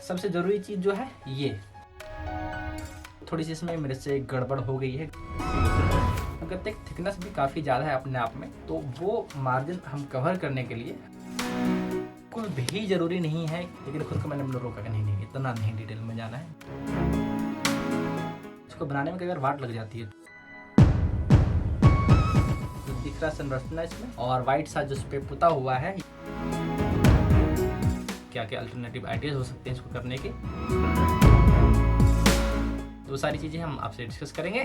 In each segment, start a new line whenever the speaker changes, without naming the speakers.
सबसे ज़रूरी चीज़ जो है ये थोड़ी सी इसमें मेरे से गड़बड़ हो गई है। अगर तक थिकनेस भी काफ़ी ज़्यादा है अपने आप में, तो वो मार्जिन हम कवर करने के लिए कुछ भी ज़रूरी नहीं है, लेकिन खुद को मैंने रोका कि नहीं इतना नहीं डिटेल में जाना है। इसको बनाने में कई बार वाट लग जाती है। तो दिख रहा संरचना इसमें और वाइट सा जिस पे पुता हुआ है, क्या क्या अल्टरनेटिव आइडियाज हो सकते हैं इसको करने के, तो सारी चीज़ें हम आपसे डिस्कस करेंगे।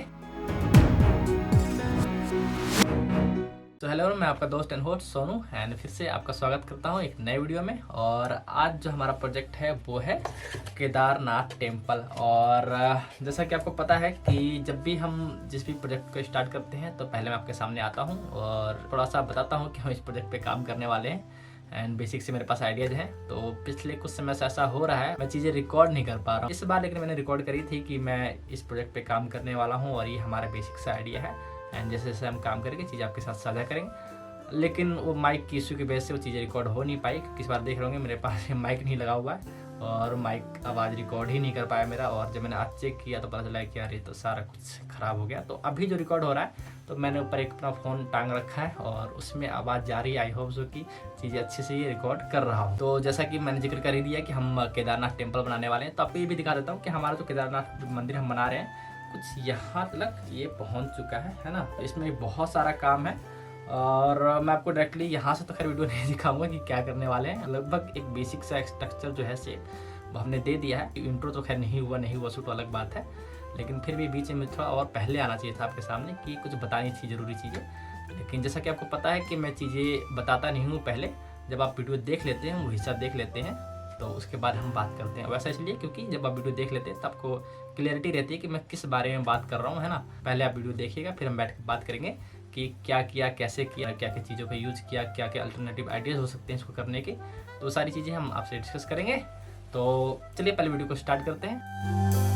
तो हेलो, मैं आपका दोस्त एंड होस्ट सोनू एंड फिर से आपका स्वागत करता हूं एक नए वीडियो में। और आज जो हमारा प्रोजेक्ट है वो है केदारनाथ टेम्पल। और जैसा कि आपको पता है कि जब भी हम जिस भी प्रोजेक्ट को स्टार्ट करते हैं तो पहले मैं आपके सामने आता हूं और थोड़ा सा बताता हूं कि हम इस प्रोजेक्ट पे काम करने वाले हैं एंड बेसिक से मेरे पास आइडियाज हैं। तो पिछले कुछ समय से ऐसा हो रहा है मैं चीज़ें रिकॉर्ड नहीं कर पा रहा हूँ इस बार, लेकिन मैंने रिकॉर्ड करी थी कि मैं इस प्रोजेक्ट पे काम करने वाला हूँ और ये हमारा बेसिक सा आइडिया है एंड जैसे जैसे हम काम करेंगे चीज़ें आपके साथ साझा करेंगे। लेकिन वो माइक की इशू की वजह से वो चीज़ें रिकॉर्ड हो नहीं पाई, क्योंकि इस बार देख रहे होंगे मेरे पास माइक नहीं लगा हुआ है और माइक आवाज़ रिकॉर्ड ही नहीं कर पाया मेरा। और जब मैंने आज चेक किया तो पता चला कि यार ये तो सारा कुछ ख़राब हो गया। तो अभी जो रिकॉर्ड हो रहा है तो मैंने ऊपर एक अपना फ़ोन टांग रखा है और उसमें आवाज़ जा रही है। आई होप सो कि चीज़ें अच्छे से ये रिकॉर्ड कर रहा हूँ। तो जैसा कि मैंने जिक्र कर ही दिया कि हम केदारनाथ टेम्पल बनाने वाले हैं, तो आपको ये भी दिखा देता हूँ कि हमारा जो केदारनाथ मंदिर हम बना रहे हैं कुछ यहाँ तक ये पहुँच चुका है ना। इसमें बहुत सारा काम है और मैं आपको डायरेक्टली यहाँ से तो खैर वीडियो नहीं दिखाऊंगा कि क्या करने वाले हैं। लगभग एक बेसिक सा स्ट्रक्चर जो है शेप वो हमने दे दिया है। इंट्रो तो खैर नहीं हुआ शूट अलग बात है, लेकिन फिर भी बीच में थोड़ा और पहले आना चाहिए था आपके सामने कि कुछ बतानी थी ज़रूरी चीज़ें। लेकिन जैसा कि आपको पता है कि मैं चीज़ें बताता नहीं हूँ पहले, जब आप वीडियो देख लेते हैं वो हिस्सा देख लेते हैं तो उसके बाद हम बात करते हैं। वैसा इसलिए क्योंकि जब आप वीडियो देख लेते हैं तो आपको क्लियरिटी रहती है कि मैं किस बारे में बात कर रहा हूँ, है ना। पहले आप वीडियो देखिएगा, फिर हम बैठ कर बात करेंगे कि क्या किया, कैसे किया, क्या क्या चीज़ों का यूज़ किया, क्या क्या अल्टरनेटिव आइडियाज़ हो सकते हैं इसको करने के, तो सारी चीज़ें हम आपसे डिस्कस करेंगे। तो चलिए पहले वीडियो को स्टार्ट करते हैं।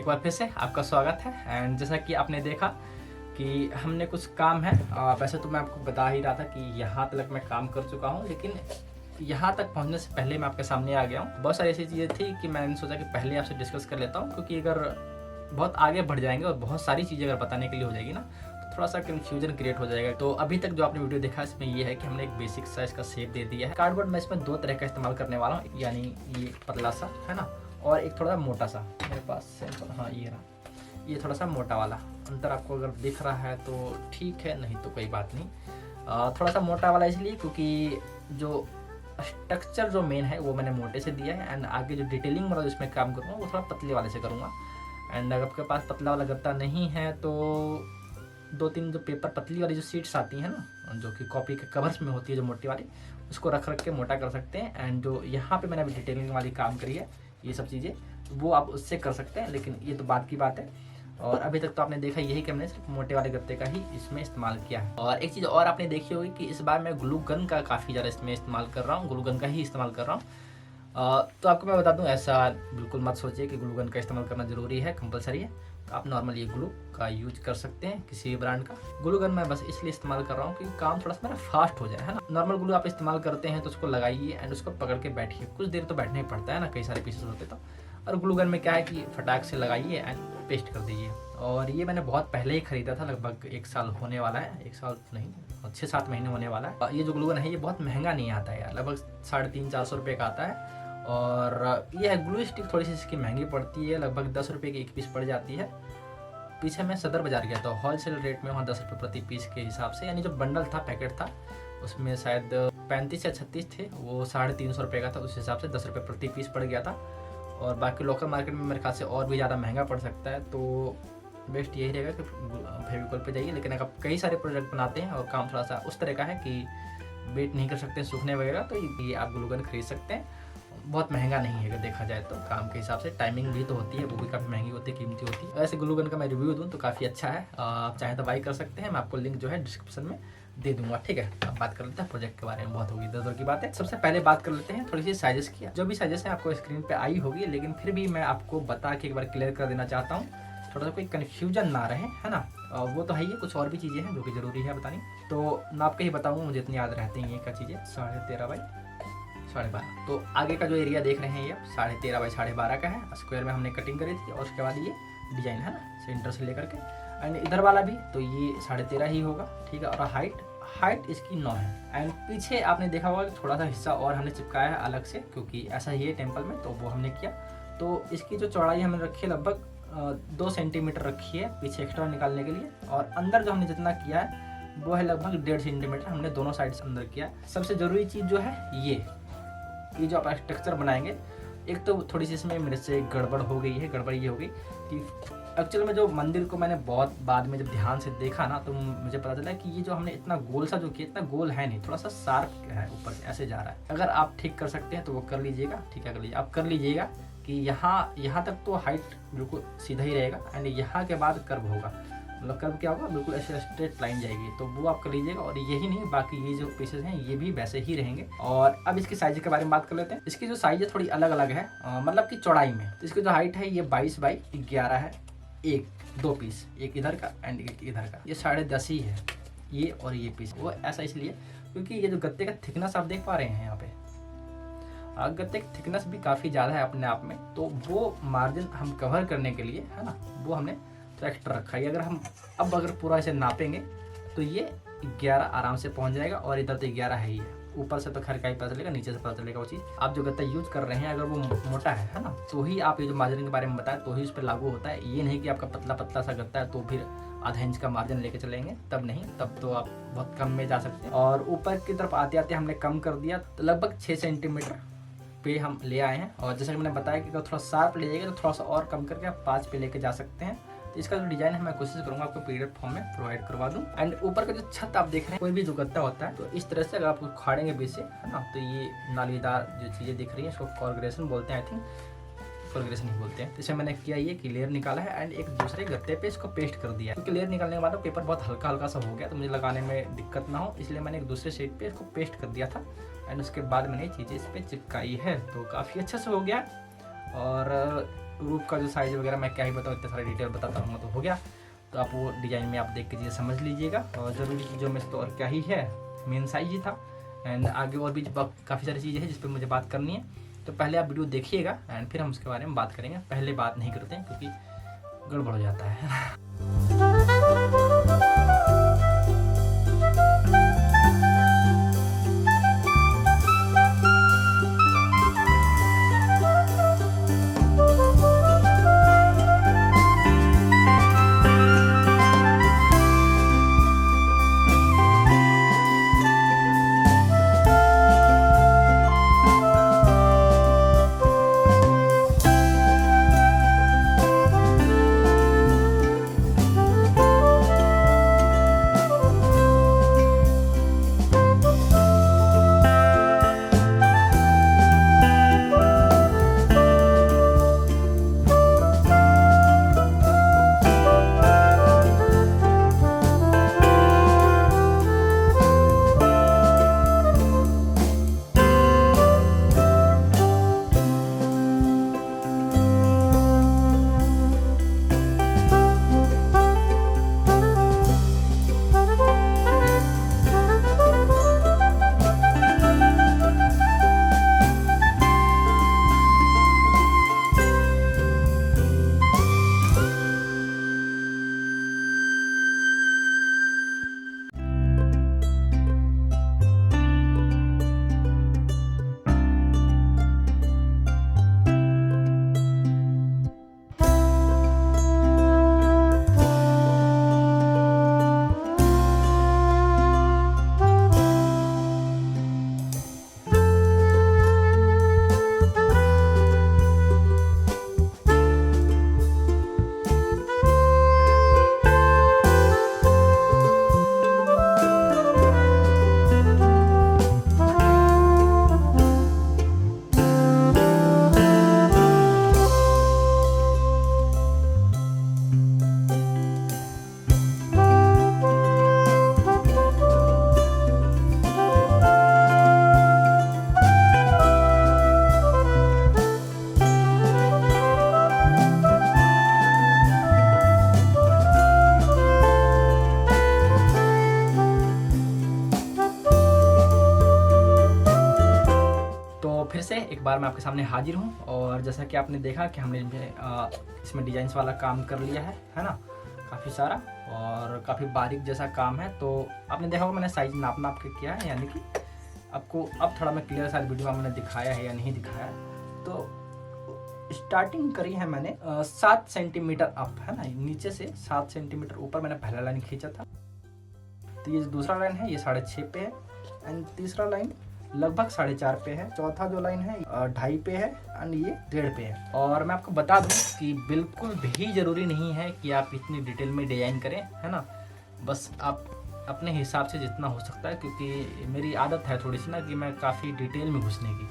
एक बार फिर से आपका स्वागत है। एंड जैसा कि आपने देखा कि हमने कुछ काम है, वैसे तो मैं आपको बता ही रहा था कि यहाँ तक मैं काम कर चुका हूँ, लेकिन यहाँ तक पहुँचने से पहले मैं आपके सामने आ गया हूँ। बहुत सारी ऐसी चीज़ें थी कि मैंने सोचा कि पहले आपसे डिस्कस कर लेता हूँ, क्योंकि अगर बहुत आगे बढ़ जाएंगे और बहुत सारी चीज़ें अगर बताने के लिए हो जाएगी ना, तो थोड़ा सा कन्फ्यूजन क्रिएट हो जाएगा। तो अभी तक जो आपने वीडियो देखा इसमें ये है कि हमने एक बेसिक साइज का शेप दे दिया है। कार्डबोर्ड मैं इसमें दो तरह का इस्तेमाल करने वाला हूँ, यानी ये पतला सा है ना, और एक थोड़ा मोटा सा। मेरे पास हाँ ये रहा, ये थोड़ा सा मोटा वाला। अंतर आपको अगर दिख रहा है तो ठीक है, नहीं तो कोई बात नहीं। थोड़ा सा मोटा वाला इसलिए क्योंकि जो स्ट्रक्चर जो मेन है वो मैंने मोटे से दिया है, एंड आगे जो डिटेलिंग वाला जिसमें काम करूँगा वो थोड़ा पतले वाले से करूँगा। एंड अगर आपके पास पतला वाला गत्ता नहीं है तो दो तीन जो पेपर पतली वाली जो शीट्स आती हैं ना, जो कि कॉपी के कवर्स में होती है जो मोटी वाली, उसको रख के मोटा कर सकते हैं। एंड जो यहाँ पे मैंने अभी डिटेलिंग वाली काम करी है, ये सब चीज़ें वो आप उससे कर सकते हैं, लेकिन ये तो बात की बात है। और अभी तक तो आपने देखा यही कि हमने सिर्फ मोटे वाले गत्ते का ही इसमें इस्तेमाल किया है। और एक चीज़ और आपने देखी होगी कि इस बार मैं ग्लू गन का काफ़ी ज़्यादा इसमें इस्तेमाल कर रहा हूँ, ग्लू गन का ही इस्तेमाल कर रहा हूँ। तो आपको मैं बता दूं, ऐसा बिल्कुल मत सोचिए कि ग्लू गन का इस्तेमाल करना ज़रूरी है, कंपलसरी है। तो आप नॉर्मल ये ग्लू का यूज कर सकते हैं, किसी भी ब्रांड का। ग्लू गन मैं बस इसलिए इस्तेमाल कर रहा हूँ कि काम थोड़ा सा मेरा फास्ट हो जाए, है ना। नॉर्मल ग्लू आप इस्तेमाल करते हैं तो उसको लगाइए एंड उसको पकड़ के बैठिए, कुछ देर तो बैठना ही पड़ता है ना, कई सारे पीसेस होते तो। और ग्लू गन में क्या है कि फटाक से लगाइए एंड पेस्ट कर दीजिए। और ये मैंने बहुत पहले ही खरीदा था, लगभग 1 साल होने वाला है, 1 साल नहीं 6-7 महीने होने वाला है। ये जो ग्लू गन है ये बहुत महंगा नहीं आता है यार, लगभग 350-400 रुपये का आता है। और ये है ग्लू स्टिक, थोड़ी सी इसकी महंगी पड़ती है, लगभग 10 रुपये की एक पीस पड़ जाती है। पीछे मैं सदर बाजार गया था, होलसेल रेट में वहाँ 10 रुपये प्रति पीस के हिसाब से, यानी जो बंडल था, पैकेट था, उसमें शायद 35 या 36 थे, वो 350 रुपये का था, उस हिसाब से 10 रुपये प्रति पीस पड़ गया था। और बाकी लोकल मार्केट में मेरे ख्याल से और भी ज़्यादा महंगा पड़ सकता है। तो बेस्ट यही रहेगा कि फेविकॉल पे जाइए। लेकिन अगर आप कई सारे प्रोडक्ट बनाते हैं और काम थोड़ा सा उस तरह का है कि वेट नहीं कर सकते सूखने वगैरह, तो ये आप ग्लू गन खरीद सकते हैं। बहुत महंगा नहीं है अगर देखा जाए तो, काम के हिसाब से। टाइमिंग भी तो होती है, वो भी काफ़ी महंगी होती है, कीमती होती है। ऐसे ग्लू गन का मैं रिव्यू दूँ तो काफ़ी अच्छा है, आप चाहें तो बाई कर सकते हैं। मैं आपको लिंक जो है डिस्क्रिप्शन में दे दूंगा, ठीक है। अब बात कर लेते हैं प्रोजेक्ट के बारे में, बहुत होगी इधर की बात है। सबसे पहले बात कर लेते हैं थोड़ी सी साइजेस की। जो भी साइजेस है आपको स्क्रीन पे आई होगी, लेकिन फिर भी मैं आपको बता के एक बार क्लियर कर देना चाहता हूँ, थोड़ा सा कोई कन्फ्यूजन ना रहे, है ना। वो तो है ही, कुछ और भी चीज़ें हैं जो कि ज़रूरी है बतानी। तो नाप के ही बताऊँगा, मुझे इतनी याद रहती हैं ये क्या चीज़ें। 13.5 बाई 12.5। तो आगे का जो एरिया देख रहे हैं ये 13.5 बाई 12.5 का है। स्क्वायर में हमने कटिंग करी थी, और उसके बाद ये डिजाइन है ना, सेंटर से लेकर के। एंड इधर वाला भी तो ये 13.5 ही होगा, ठीक है। और हाइट इसकी 9 है। एंड पीछे आपने देखा होगा कि थोड़ा सा हिस्सा और हमने चिपकाया है अलग से, क्योंकि ऐसा ही है टेम्पल में, तो वो हमने किया। तो इसकी जो चौड़ाई हमने रखी है लगभग 2 सेंटीमीटर रखी है पीछे एक्स्ट्रा निकालने के लिए। और अंदर जो हमने जितना किया है वो है लगभग 1.5 सेंटीमीटर हमने दोनों साइड से अंदर किया है। सबसे ज़रूरी चीज़ जो है ये जो आप स्ट्रक्चर बनाएंगे, एक तो थोड़ी सी इसमें मेरे से गड़बड़ हो गई है। गड़बड़ ये हो गई कि एक्चुअल में जो मंदिर को मैंने बहुत बाद में जब ध्यान से देखा ना, तो मुझे पता चला कि ये जो हमने इतना गोल सा जो किया, इतना गोल है नहीं, थोड़ा सा शार्प है, ऊपर से ऐसे जा रहा है। अगर आप ठीक कर सकते हैं तो वो कर लीजिएगा, ठीक है, कर लीजिए। आप कर लीजिएगा कि यहाँ तक तो हाइट बिल्कुल सीधा ही रहेगा, एंड यहाँ के बाद कर्व होगा। मतलब कर्व क्या होगा, बिल्कुल ऐसे स्ट्रेट लाइन जाएगी, तो वो आप कर लीजिएगा। और यही नहीं, बाकी ये जो पीसेस हैं ये भी वैसे ही रहेंगे। और अब इसकी साइज के बारे में बात कर लेते हैं। इसकी जो साइज है थोड़ी अलग अलग है, मतलब कि चौड़ाई में। तो इसकी जो हाइट है ये 22 बाई 11 है। 2 पीस, एक इधर का एंड एक इधर का, ये 10.5 ही है ये। और ये पीस वो ऐसा इसलिए क्योंकि ये जो गत्ते का थिकनेस आप देख पा रहे हैं यहाँ पे, गत्ते की थिकनेस भी काफ़ी ज़्यादा है अपने आप में। तो वो मार्जिन हम कवर करने के लिए, है ना, वो हमने तो एक्स्ट्रा रखा है। अगर हम अगर पूरा इसे नापेंगे तो ये 11 आराम से पहुंच जाएगा। और इधर तो 11 है ही है, ऊपर से तो खैर का ही पता चलेगा, नीचे से पता चलेगा वो चीज़। आप जो गत्ता यूज कर रहे हैं अगर वो मोटा है ना, तो ही आप ये जो मार्जिन के बारे में बताया तो ही उस पर लागू होता है। ये नहीं कि आपका पतला पतला सा गत्ता है तो फिर आधा इंच का मार्जिन लेके चलेंगे, तब नहीं, तब तो आप बहुत कम में जा सकते हैं। और ऊपर की तरफ आते आते हमने कम कर दिया, तो लगभग 6 सेंटीमीटर पे हम ले आए हैं। और जैसे कि मैंने बताया कि अगर थोड़ा शार्प ले जाएगा तो थोड़ा सा और कम करके आप 5 पे लेके जा सकते हैं। तो इसका जो डिजाइन है मैं कोशिश करूंगा आपको पीडीएफ फॉर्म में प्रोवाइड करवा दूं। एंड ऊपर का जो छत आप देख रहे हैं, कोई भी जो गत्ता होता है तो इस तरह से अगर आप उखाड़ेंगे बीच से, है ना, तो ये नालीदार जो चीज़ें दिख रही हैं इसको कॉर्गरेशन बोलते हैं, आई थिंक कॉर्गरेशन ही बोलते हैं। इसमें मैंने किया ये कि लेयर निकाला है एंड एक दूसरे गत्ते पे इसको पेस्ट कर दिया। क्योंकि लेयर निकालने के बाद पेपर बहुत हल्का हल्का सा हो गया, तो मुझे लगाने में दिक्कत ना हो, इसलिए मैंने एक दूसरे शीट पे इसको पेस्ट कर दिया था। एंड उसके बाद मैंने चीज़ें इस पर चिपकाई है, तो काफ़ी अच्छे से हो गया। और रूफ का जो साइज़ वगैरह मैं क्या ही बताऊँ, इतने सारे डिटेल बताता हूँ तो हो गया। तो आप वो डिज़ाइन में आप देख के चीज़ें समझ लीजिएगा। और ज़रूरी चीज़ों में तो और क्या ही है, मेन साइज ही था। एंड आगे और भी काफ़ी सारी चीज़ें हैं जिस पर मुझे बात करनी है। तो पहले आप वीडियो देखिएगा एंड फिर हम उसके बारे में बात करेंगे। पहले बात नहीं करते हैं क्योंकि गड़बड़ हो जाता है। फिर से एक बार मैं आपके सामने हाजिर हूँ। और जैसा कि आपने देखा कि हमने इसमें डिजाइंस वाला काम कर लिया है ना, काफ़ी सारा और काफ़ी बारीक जैसा काम है। तो आपने देखा होगा मैंने साइज नाप के किया है, यानी कि आपको अब थोड़ा मैं क्लियर शायद वीडियो में मैंने दिखाया है या नहीं दिखाया है। तो स्टार्टिंग करी है मैंने 7 सेंटीमीटर अप, है ना, नीचे से 7 सेंटीमीटर ऊपर मैंने पहला लाइन खींचा था। तो ये दूसरा लाइन है ये 6.5 पे है एंड तीसरा लाइन लगभग 4.5 पे है। चौथा जो लाइन है 2.5 पे है एंड ये 1.5 पे है। और मैं आपको बता दूं कि बिल्कुल भी ज़रूरी नहीं है कि आप इतनी डिटेल में डिज़ाइन करें, है ना। बस आप अपने हिसाब से जितना हो सकता है, क्योंकि मेरी आदत है थोड़ी सी ना कि मैं काफ़ी डिटेल में घुसने की,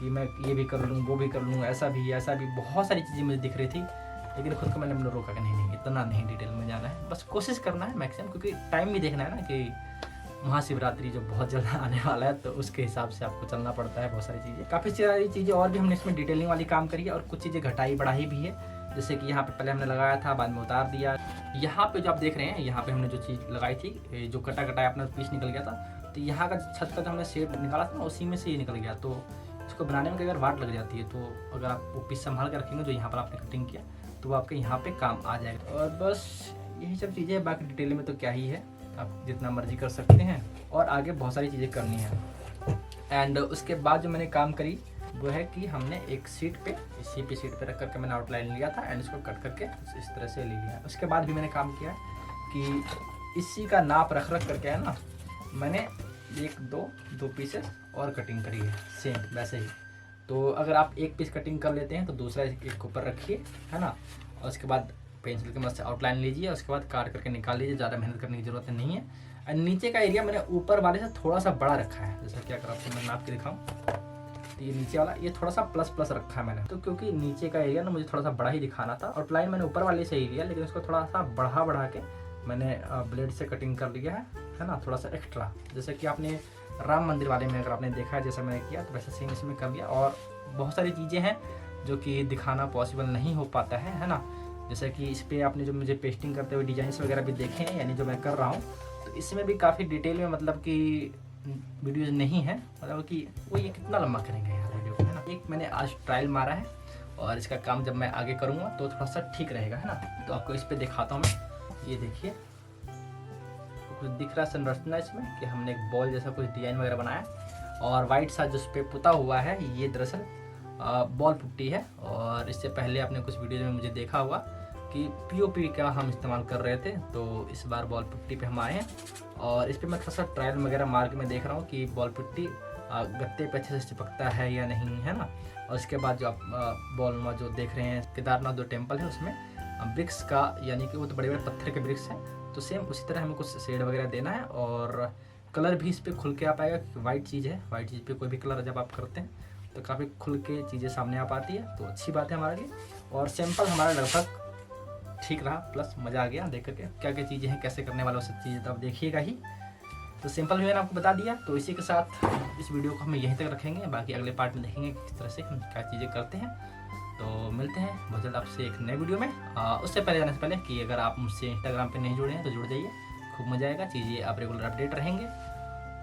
कि मैं ये भी कर लूँ वो भी कर लूँ, ऐसा भी बहुत सारी चीज़ें मुझे दिख रही थी। लेकिन खुद को मैंने रोका कि नहीं इतना नहीं डिटेल में जाना है, बस कोशिश करना है मैक्सिमम, क्योंकि टाइम भी देखना है ना कि महाशिवरात्रि जो बहुत जल्द आने वाला है, तो उसके हिसाब से आपको चलना पड़ता है। बहुत सारी चीज़ें, काफ़ी सारी चीज़ें और भी हमने इसमें डिटेलिंग वाली काम करी है और कुछ चीज़ें घटाई बढ़ाई भी है। जैसे कि यहाँ पे पहले हमने लगाया था, बाद में उतार दिया। यहाँ पे जो आप देख रहे हैं, यहाँ पे हमने जो चीज़ लगाई थी, जो कटा अपना पीस निकल गया था, तो यहाँ का छत का जो हमने शेप निकाला था ना, उसी में से ये निकल गया। तो इसको बनाने में अगर वाट लग जाती है, तो अगर आप वो पीस संभाल कर रखेंगे जो यहाँ पर आपने कटिंग किया, तो वो आपके यहाँ पे काम आ जाएगा। और बस यही सब चीज़ें, बाकी डिटेल में तो क्या ही है, आप जितना मर्जी कर सकते हैं। और आगे बहुत सारी चीज़ें करनी है। एंड उसके बाद जो मैंने काम करी वो है कि हमने एक सीट पे, इसी पे सीट पे रख करके मैंने आउटलाइन लिया था एंड इसको कट करके इस तरह से ले लिया। उसके बाद भी मैंने काम किया कि इसी का नाप रख करके, है ना, मैंने दो पीसेस और कटिंग करी है सेम वैसे ही। तो अगर आप एक पीस कटिंग कर लेते हैं तो दूसरा एक ऊपर रखिए, है ना, और उसके बाद पेंसिल की मदद से आउटलाइन लीजिए, उसके बाद काट करके निकाल लीजिए। ज़्यादा मेहनत करने की ज़रूरत नहीं है। और नीचे का एरिया मैंने ऊपर वाले से थोड़ा सा बड़ा रखा है। जैसा कि अगर आपको मैं नाप के दिखाऊँ, तो ये नीचे वाला ये थोड़ा सा प्लस रखा है मैंने, तो क्योंकि नीचे का एरिया ना मुझे थोड़ा सा बड़ा ही दिखाना था। आउटलाइन मैंने ऊपर वाले से ही लिया, लेकिन उसको थोड़ा सा बढ़ा के मैंने ब्लेड से कटिंग कर लिया है ना, थोड़ा सा एक्स्ट्रा। जैसे कि आपने राम मंदिर वाले में अगर आपने देखा है जैसा मैंने किया, तो वैसे सेम इसमें कर लिया। और बहुत सारी चीज़ें हैं जो कि दिखाना पॉसिबल नहीं हो पाता है ना। जैसे कि इस पर आपने जो मुझे पेस्टिंग करते हुए डिजाइन्स वगैरह भी देखे हैं, यानी जो मैं कर रहा हूँ, तो इसमें भी काफ़ी डिटेल में मतलब कि वीडियोज़ नहीं है, मतलब कि वो ये कितना लंबा करेंगे यार वीडियो को, है ना। एक मैंने आज ट्रायल मारा है और इसका काम जब मैं आगे करूँगा तो थोड़ा सा ठीक रहेगा, है ना। तो आपको इस पर दिखाता हूँ मैं। ये देखिए कुछ दिख रहा है संरचना इसमें कि हमने एक बॉल जैसा कुछ डिजाइन वगैरह बनाया, और वाइट सा जिस पे पुता हुआ है ये दरअसल बॉल पुट्टी है। और इससे पहले आपने कुछ वीडियो में मुझे देखा होगा कि पीओपी का हम इस्तेमाल कर रहे थे, तो इस बार बॉल पुट्टी पे हम आए हैं। और इस पर मैं थोड़ा सा ट्रायल वगैरह मार के मैं देख रहा हूँ कि बॉल पुट्टी गत्ते पे अच्छे से चिपकता है या नहीं, है ना। और इसके बाद जो आप बॉल में जो देख रहे हैं केदारनाथ जो टेम्पल है उसमें ब्रिक्स का, यानी कि वो तो बड़े बड़े पत्थर के ब्रिक्स हैं, तो सेम उसी तरह हमें कुछ शेड वगैरह देना है। और कलर भी इस पर खुल के आ पाएगा क्योंकि वाइट चीज़ है, वाइट चीज़ पे कोई भी कलर जब आप करते हैं तो काफ़ी खुल के चीज़ें सामने आ पाती है, तो अच्छी बात है हमारे लिए। और सैंपल हमारा लगभग ठीक रहा, प्लस मज़ा आ गया देख करके क्या क्या चीज़ें हैं, कैसे करने वाले वो सब चीज़ें तो आप देखिएगा ही। तो सिंपल भी मैंने आपको बता दिया, तो इसी के साथ इस वीडियो को हम यहीं तक रखेंगे, बाकी अगले पार्ट में देखेंगे किस तरह से हम क्या चीज़ें करते हैं। तो मिलते हैं बहुत जल्द आपसे एक नए वीडियो में। उससे पहले जाने से पहले कि अगर आप मुझसे इंस्टाग्राम पे नहीं जुड़े हैं तो जुड़ जाइए, खूब मजा आएगा, चीज़ें आप रेगुलर अपडेट रहेंगे।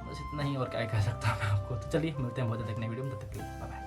बस इतना ही, और क्या कह सकता हूँ मैं आपको। तो चलिए मिलते हैं बहुत जल्द एक नए वीडियो में, तब तक के लिए बाय बाय।